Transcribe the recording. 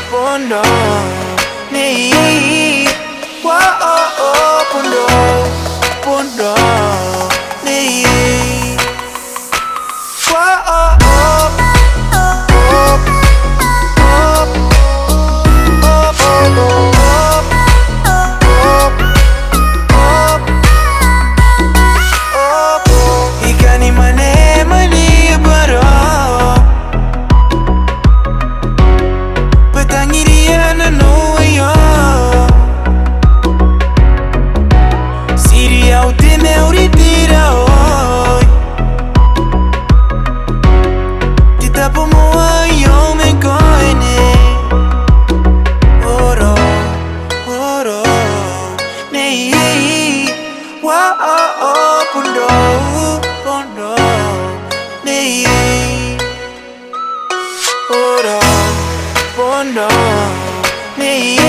Pondo ni pondo pondo ni ikani mane mani baro petangiriana no yo siria utine uritira hoy titapo moa yo me coine oro oro nei wa pondo pondo nei oro pondo nei